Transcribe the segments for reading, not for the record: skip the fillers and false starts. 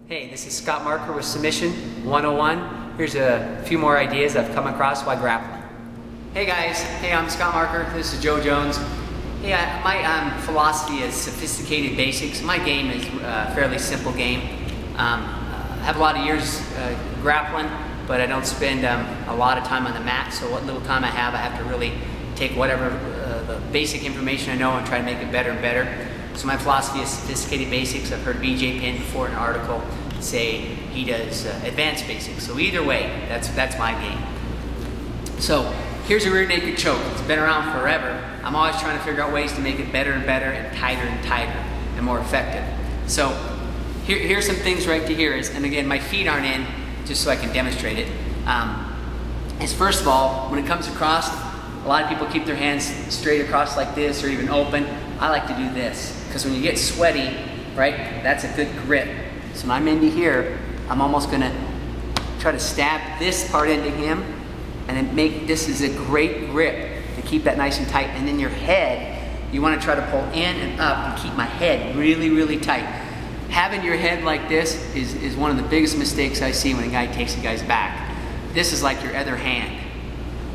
Hey, this is Scott Marker with Submission 101. Here's a few more ideas I've come across while grappling. Hey guys, I'm Scott Marker. This is Joe Jones. Hey, my philosophy is sophisticated basics. My game is a fairly simple game. I have a lot of years grappling, but I don't spend a lot of time on the mat, so what little time I have to really take whatever the basic information I know and try to make it better and better. So my philosophy is sophisticated basics. I've heard BJ Penn before in an article say he does advanced basics. So either way, that's my game. So here's a rear naked choke. It's been around forever. I'm always trying to figure out ways to make it better and better and tighter and more effective. So here's some things right to here is, and again, my feet aren't in just so I can demonstrate it. Is first of all, when it comes across, a lot of people keep their hands straight across like this or even open. I like to do this because when you get sweaty, right, that's a good grip. So when I'm into here, I'm almost gonna try to stab this part into him and then make this is a great grip to keep that nice and tight. And then your head, you wanna try to pull in and up and keep my head really, really tight. Having your head like this is one of the biggest mistakes I see when a guy takes a guy's back. This is like your other hand.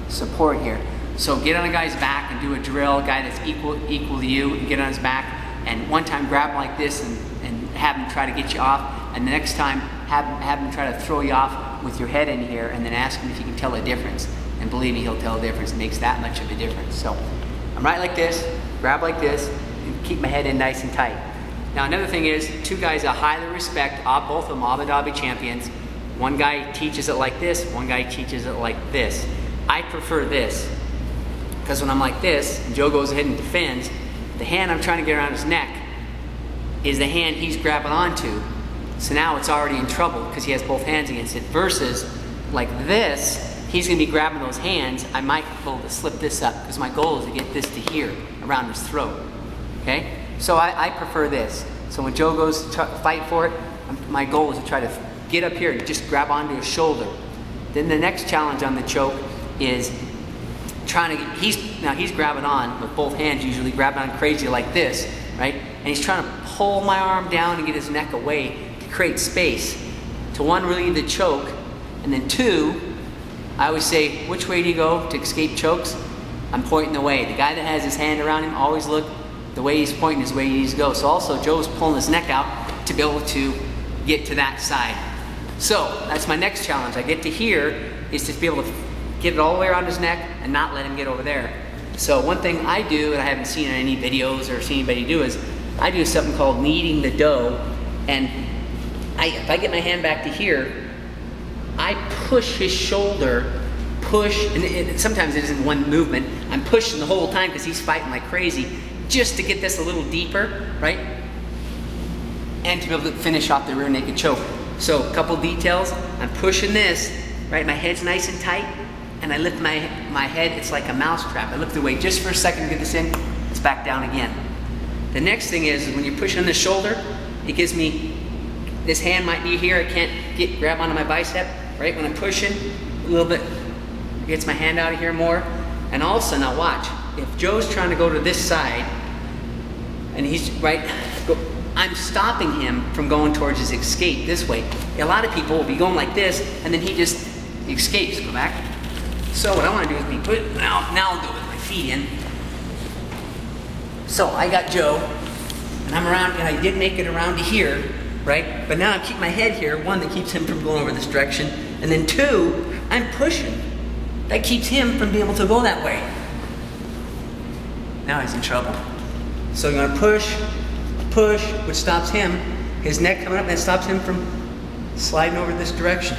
Support here. So get on a guy's back and do a drill, a guy that's equal to you, and get on his back, and one time grab him like this and have him try to get you off, and the next time have him try to throw you off with your head in here, and then ask him if you can tell a difference. And believe me, he'll tell a difference. It makes that much of a difference. So I'm right like this, grab like this, and keep my head in nice and tight. Now another thing is, two guys I highly respect, both of them Abu Dhabi champions. One guy teaches it like this, one guy teaches it like this. I prefer this. Because when I'm like this, and Joe goes ahead and defends, the hand I'm trying to get around his neck is the hand he's grabbing onto. So now it's already in trouble because he has both hands against it. Versus like this, he's going to be grabbing those hands. I might be able to slip this up because my goal is to get this to here, around his throat. Okay? So I prefer this. So when Joe goes to fight for it, my goal is to try to get up here and just grab onto his shoulder. Then the next challenge on the choke is trying to get, he's grabbing on with both hands, usually grabbing on crazy like this, right? And he's trying to pull my arm down and get his neck away to create space to one, relieve the choke, and then two, I always say, which way do you go to escape chokes? I'm pointing the way. The guy that has his hand around him, always look the way he's pointing is the way he needs to go. So also Joe's pulling his neck out to be able to get to that side. So that's my next challenge. I get to here is to be able to get it all the way around his neck and not let him get over there. So one thing I do, and I haven't seen in any videos or seen anybody do, is I do something called kneading the dough. And if I get my hand back to here, I push his shoulder, and sometimes it isn't one movement. I'm pushing the whole time because he's fighting like crazy, just to get this a little deeper, right? And to be able to finish off the rear naked choke. So a couple details, I'm pushing this, right? My head's nice and tight. And I lift my head, it's like a mouse trap. I lift away just for a second to get this in, it's back down again. The next thing is when you push on the shoulder, it gives me, this hand might be here, I can't grab onto my bicep, right? When I'm pushing, a little bit, it gets my hand out of here more. And also, now watch, if Joe's trying to go to this side, and he's, right, I'm stopping him from going towards his escape this way. A lot of people will be going like this, and then he just escapes, go back. So what I want to do is now I'll do it with my feet in. So I got Joe, and I'm around, and I did make it around to here, right? But now I keep my head here, one, that keeps him from going over this direction, and then two, I'm pushing. That keeps him from being able to go that way. Now he's in trouble. So you're gonna push, which stops him, his neck coming up, and it stops him from sliding over this direction.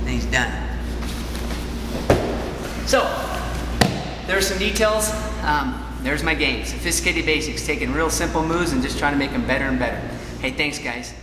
He's done. So, there's some details. There's my game. Sophisticated basics, taking real simple moves and just trying to make them better and better. Hey, thanks guys.